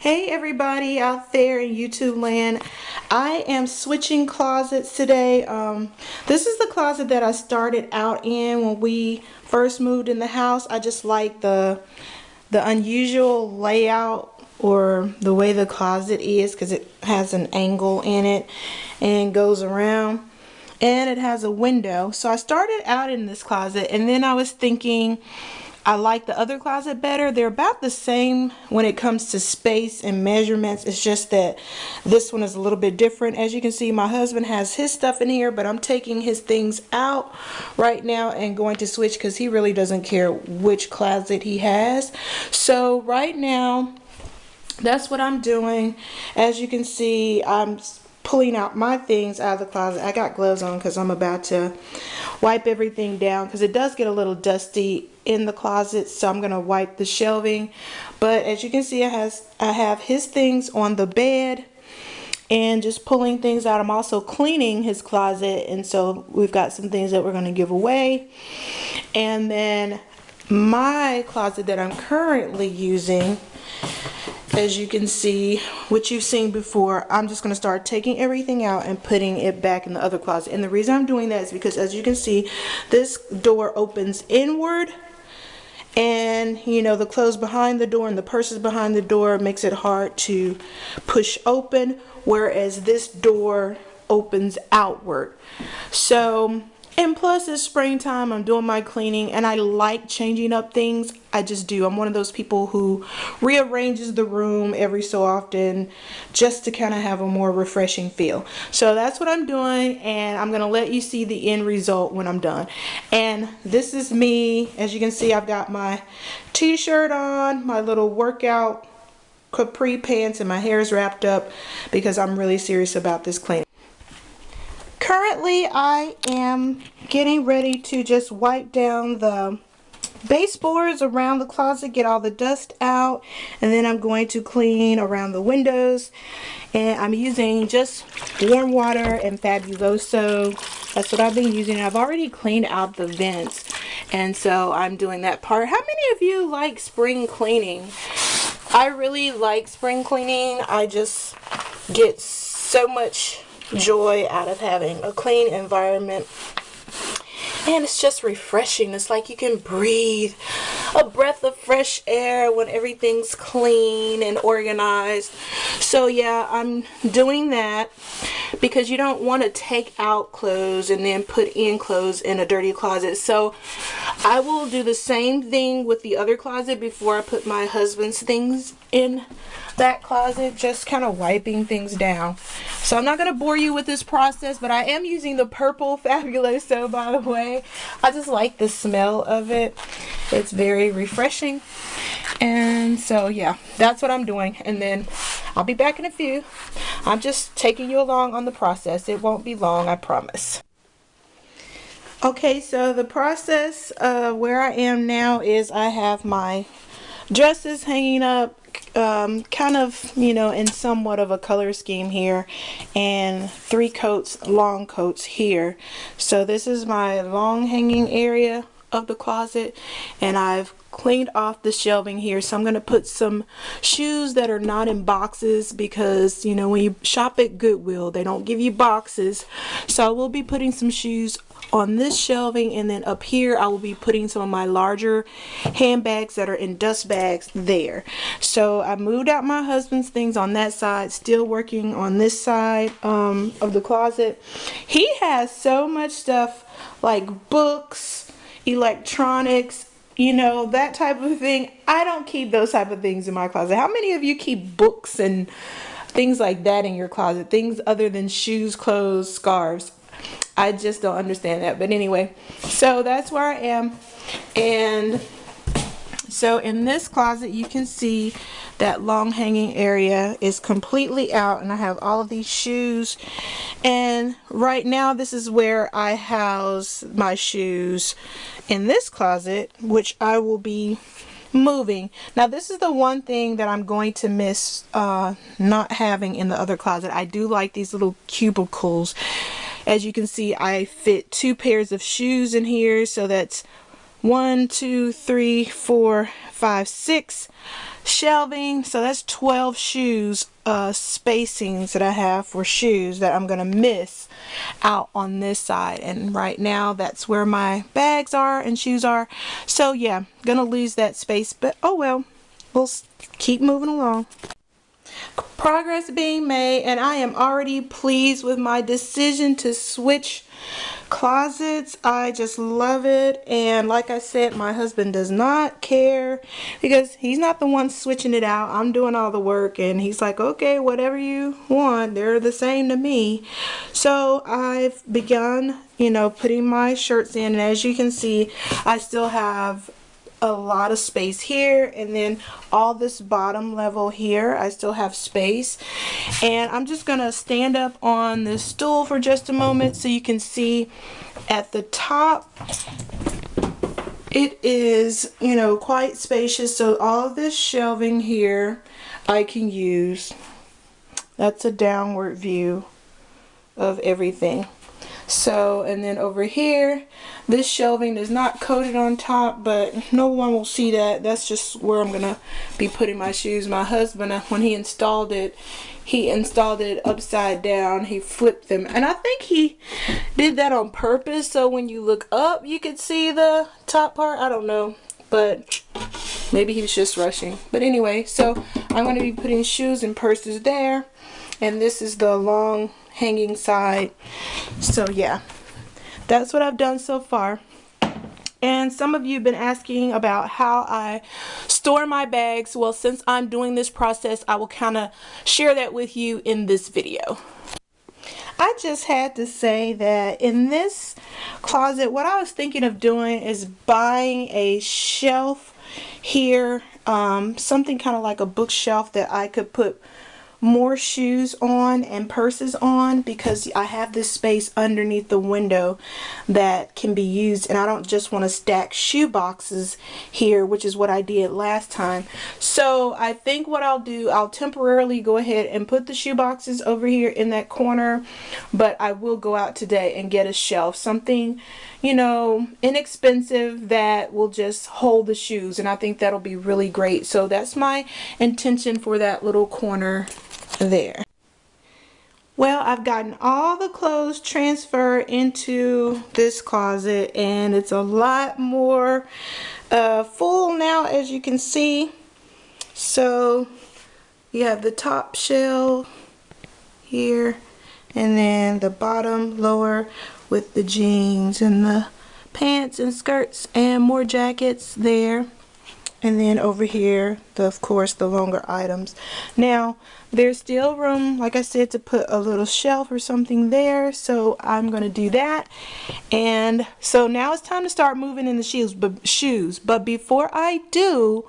Hey everybody out there in YouTube land. I am switching closets today. This is the closet that I started out in when we first moved in the house. I just like the unusual layout or the way the closet is because it has an angle in it and goes around. And it has a window. So I started out in this closet and then I was thinking I like the other closet better. They're about the same when it comes to space and measurements. It's just that this one is a little bit different. As you can see, my husband has his stuff in here, but I'm taking his things out right now and going to switch because he really doesn't care which closet he has. So right now, that's what I'm doing. As you can see, I'm pulling out my things out of the closet. I got gloves on because I'm about to wipe everything down because it does get a little dusty in the closet, so I'm gonna wipe the shelving. But as you can see, I have his things on the bed and just pulling things out. I'm also cleaning his closet, and so we've got some things that we're going to give away. And then my closet that I'm currently using, as you can see, which you've seen before, I'm just going to start taking everything out and putting it back in the other closet. And the reason I'm doing that is because, as you can see, this door opens inward, and you know, the clothes behind the door and the purses behind the door makes it hard to push open, whereas this door opens outward. So, and plus it's springtime, I'm doing my cleaning and I like changing up things. I just do. I'm one of those people who rearranges the room every so often just to kind of have a more refreshing feel. So that's what I'm doing, and I'm going to let you see the end result when I'm done. And this is me. As you can see, I've got my t-shirt on, my little workout capri pants, and my hair is wrapped up because I'm really serious about this cleaning. Currently, I am getting ready to just wipe down the baseboards around the closet, get all the dust out, and then I'm going to clean around the windows. And I'm using just warm water and Fabuloso. That's what I've been using. I've already cleaned out the vents, and so I'm doing that part. How many of you like spring cleaning? I really like spring cleaning. I just get so much joy out of having a clean environment, and it's just refreshing. It's like you can breathe a breath of fresh air when everything's clean and organized. So yeah, I'm doing that because you don't want to take out clothes and then put in clothes in a dirty closet. So I will do the same thing with the other closet before I put my husband's things in that closet, just kind of wiping things down. So I'm not going to bore you with this process, but I am using the purple Fabuloso, by the way. I just like the smell of it. It's very refreshing. And so yeah, that's what I'm doing, and then I'll be back in a few. I'm just taking you along on the process. It won't be long, I promise. Okay, so the process where I am now is I have my dresses hanging up, kind of, you know, in somewhat of a color scheme here, and 3 coats, long coats here. So this is my long hanging area of the closet, and I've cleaned off the shelving here. So I'm going to put some shoes that are not in boxes because, you know, when you shop at Goodwill, they don't give you boxes. So I will be putting some shoes on this shelving, and then up here I will be putting some of my larger handbags that are in dust bags there. So I moved out my husband's things on that side, still working on this side of the closet. He has so much stuff like books, electronics, you know, that type of thing. I don't keep those type of things in my closet. How many of you keep books and things like that in your closet? Things other than shoes, clothes, scarves. I just don't understand that. But anyway, so that's where I am. And so in this closet, you can see that long hanging area is completely out, and I have all of these shoes. And right now, this is where I house my shoes in this closet, which I will be moving. Now this is the one thing that I'm going to miss not having in the other closet. I do like these little cubicles. As you can see, I fit 2 pairs of shoes in here, so that's 1, 2, 3, 4, 5, 6 shelving. So that's 12 shoes spacings that I have for shoes that I'm gonna miss out on this side. And right now that's where my bags are and shoes are. So yeah, gonna lose that space, but oh well, we'll keep moving along. Progress being made, and I am already pleased with my decision to switch closets. I just love it, and like I said, my husband does not care because he's not the one switching it out. I'm doing all the work, and he's like, okay, whatever you want, they're the same to me. So I've begun, putting my shirts in, and as you can see, I still have a lot of space here, and then all this bottom level here I still have space. And I'm just gonna stand up on this stool for just a moment so you can see at the top it is quite spacious. So all of this shelving here I can use. That's a downward view of everything. So, and then over here, this shelving is not coated on top, but no one will see that. That's just where I'm gonna be putting my shoes. My husband, when he installed it upside down. He flipped them, and I think he did that on purpose, so when you look up you could see the top part. I don't know, but maybe he was just rushing. But anyway, so I'm going to be putting shoes and purses there, and this is the long hanging side. So yeah, that's what I've done so far. And some of you have been asking about how I store my bags. Well, since I'm doing this process, I will kind of share that with you in this video. I just had to say that in this closet, what I was thinking of doing is buying a shelf here, something kind of like a bookshelf that I could put more shoes on and purses on, because I have this space underneath the window that can be used, and I don't just want to stack shoe boxes here, which is what I did last time. So I think what I'll do, I'll temporarily go ahead and put the shoe boxes over here in that corner, but I will go out today and get a shelf, something inexpensive that will just hold the shoes, and I think that'll be really great. So that's my intention for that little corner there. Well, I've gotten all the clothes transferred into this closet, and it's a lot more full now, as you can see. So you have the top shelf here, and then the bottom lower with the jeans and the pants and skirts and more jackets there. And then over here, of course, the longer items. Now, there's still room, like I said, to put a little shelf or something there. So I'm going to do that. And so now it's time to start moving in the shoes. But before I do,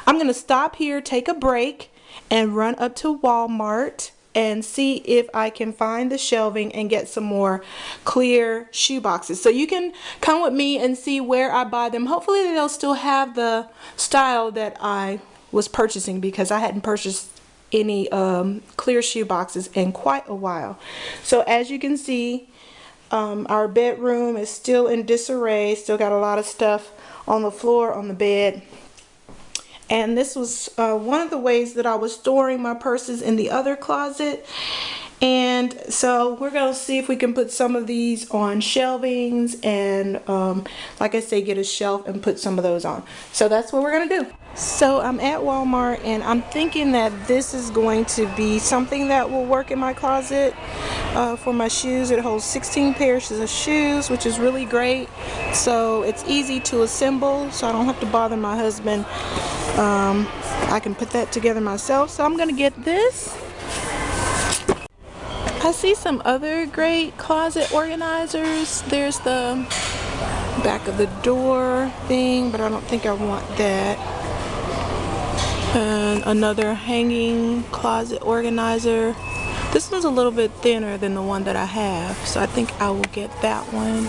I'm going to stop here, take a break, and run up to Walmart and see if I can find the shelving and get some more clear shoe boxes. So you can come with me and see where I buy them. Hopefully they'll still have the style that I was purchasing, because I hadn't purchased any clear shoe boxes in quite a while. So as you can see, our bedroom is still in disarray. Still got a lot of stuff on the floor, on the bed. And this was one of the ways that I was storing my purses in the other closet. And so we're going to see if we can put some of these on shelvings and, like I say, get a shelf and put some of those on. So that's what we're going to do. So I'm at Walmart, and I'm thinking that this is going to be something that will work in my closet for my shoes. It holds 16 pairs of shoes, which is really great. So it's easy to assemble, so I don't have to bother my husband. I can put that together myself. So I'm going to get this. I see some other great closet organizers. There's the back of the door thing, but I don't think I want that. And another hanging closet organizer. This one's a little bit thinner than the one that I have, so I think I will get that one.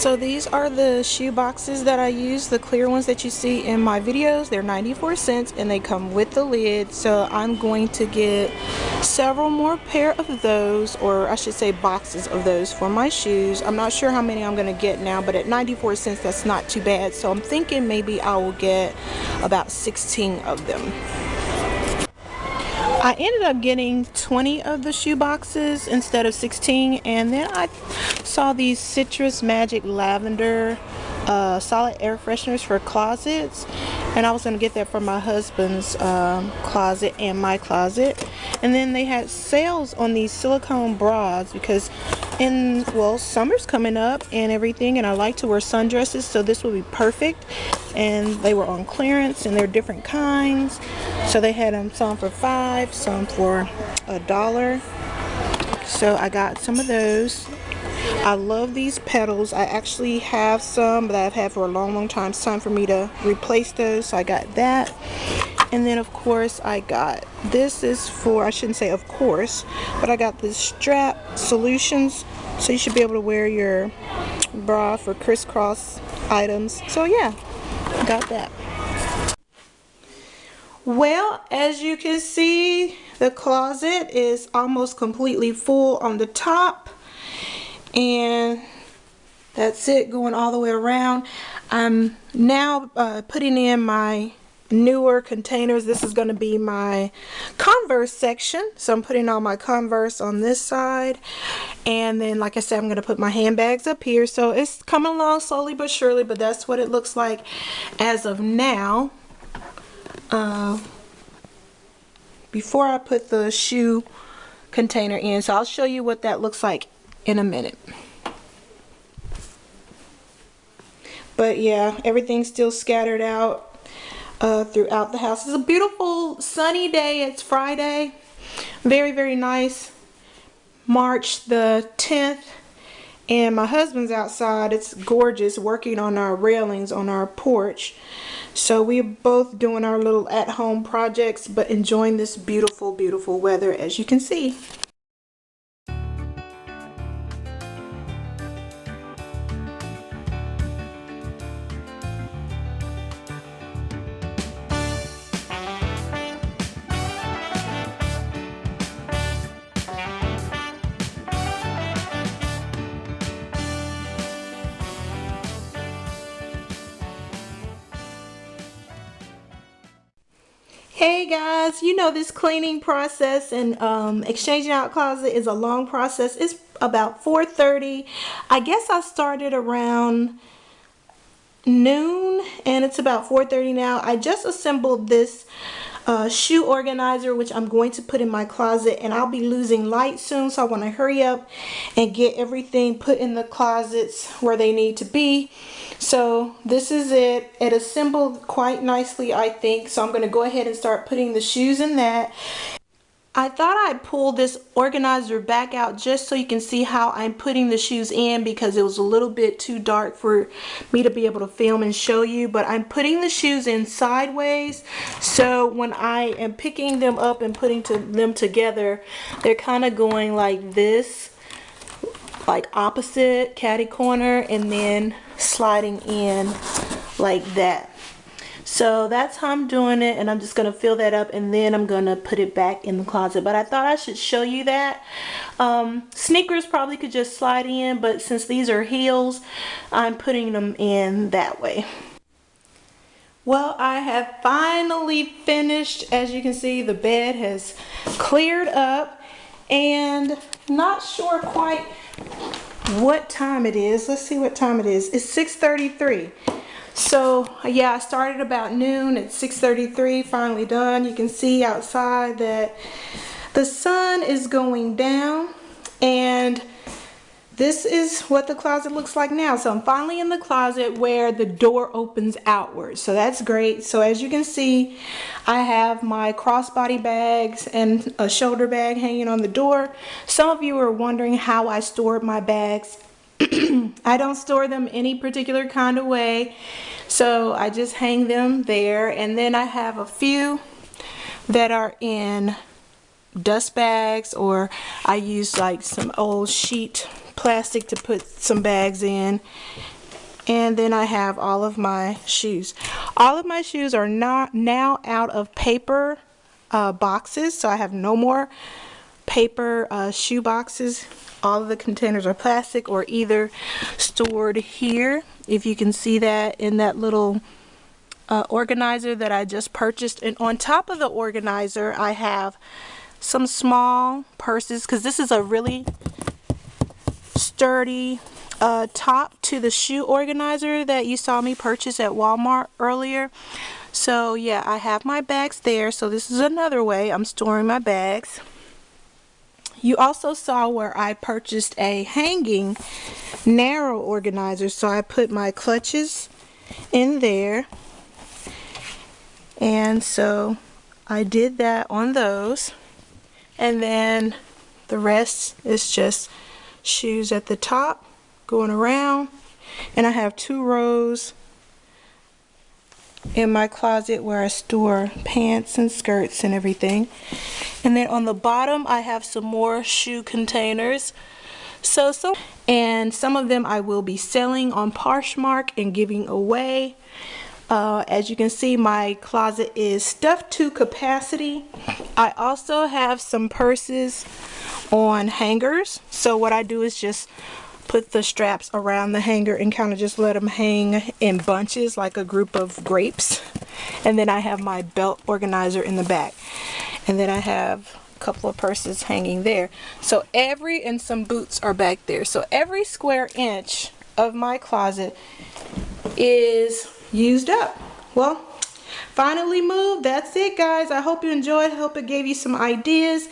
So these are the shoe boxes that I use, the clear ones that you see in my videos. They're 94 cents and they come with the lid. So I'm going to get several more pair of those, or I should say boxes of those for my shoes. I'm not sure how many I'm going to get now, but at 94 cents that's not too bad. So I'm thinking maybe I will get about 16 of them. I ended up getting 20 of the shoe boxes instead of 16, and then I saw these Citrus Magic Lavender solid air fresheners for closets, and I was going to get that for my husband's closet and my closet. And then they had sales on these silicone bras because summer's coming up and everything, and I like to wear sundresses, so this would be perfect. And they were on clearance, and they're different kinds. So they had them some for $5, some for $1. So I got some of those. I love these petals. I actually have some that I've had for a long time. It's time for me to replace those. So I got that. And then of course I got, this is for, I shouldn't say of course, but I got this strap solutions. So you should be able to wear your bra for crisscross items. So yeah, got that. Well, as you can see, the closet is almost completely full on the top, and that's it, going all the way around. I'm now putting in my newer containers. This is going to be my Converse section, so I'm putting all my Converse on this side, and then like I said, I'm going to put my handbags up here. So it's coming along slowly but surely, but that's what it looks like as of now. Before I put the shoe container in, so I'll show you what that looks like in a minute. But yeah, everything's still scattered out throughout the house. It's a beautiful sunny day. It's Friday. Very, very nice. March the 10th. And my husband's outside. It's gorgeous, working on our railings on our porch. So we're both doing our little at-home projects, but enjoying this beautiful, beautiful weather, as you can see. Hey guys, you know this cleaning process and exchanging out closet is a long process. It's about 4:30. I guess I started around noon and it's about 4:30 now. I just assembled this shoe organizer, which I'm going to put in my closet, and I'll be losing light soon, so I want to hurry up and get everything put in the closets where they need to be. So this is it. It assembled quite nicely, I think, so I'm going to go ahead and start putting the shoes in that. I thought I'd pull this organizer back out just so you can see how I'm putting the shoes in, because it was a little bit too dark for me to be able to film and show you. But I'm putting the shoes in sideways, so when I am picking them up and putting them together, they're kind of going like this, like opposite catty corner, and then sliding in like that. So that's how I'm doing it, and I'm just going to fill that up, and then I'm going to put it back in the closet. But I thought I should show you that. Sneakers probably could just slide in, but since these are heels, I'm putting them in that way. Well, I have finally finished. As you can see, the bed has cleared up, and not sure quite what time it is. Let's see what time it is. It's 6:33. So yeah, I started about noon at 6:33, finally done. You can see outside that the sun is going down, and this is what the closet looks like now. So I'm finally in the closet where the door opens outwards, so that's great. So as you can see, I have my crossbody bags and a shoulder bag hanging on the door. Some of you are wondering how I stored my bags. I don't store them any particular kind of way, so I just hang them there. And then I have a few that are in dust bags, or I use like some old sheet plastic to put some bags in. And then I have all of my shoes. All of my shoes are not now out of paper boxes, so I have no more paper shoe boxes. All of the containers are plastic or either stored here. If you can see that in that little organizer that I just purchased. And on top of the organizer, I have some small purses, because this is a really sturdy top to the shoe organizer that you saw me purchase at Walmart earlier. So yeah, I have my bags there. So this is another way I'm storing my bags. You also saw where I purchased a hanging narrow organizer, so I put my clutches in there, and so I did that on those, and then the rest is just shoes at the top going around. And I have 2 rows in my closet where I store pants and skirts and everything. And then on the bottom I have some more shoe containers. And some of them I will be selling on Poshmark and giving away. As you can see, my closet is stuffed to capacity. I also have some purses on hangers. So what I do is just put the straps around the hanger and kind of just let them hang in bunches like a group of grapes. And then I have my belt organizer in the back. And then I have a couple of purses hanging there. So and some boots are back there. So every square inch of my closet is used up. Well, finally moved. That's it, guys. I hope you enjoyed. I hope it gave you some ideas.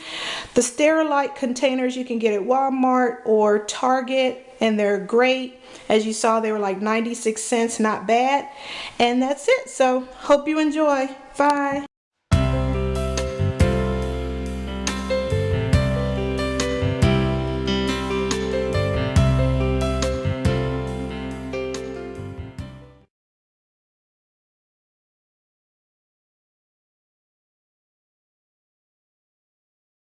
The Sterilite containers you can get at Walmart or Target, and they're great. As you saw, they were like 96 cents, not bad. And that's it. So hope you enjoy. Bye.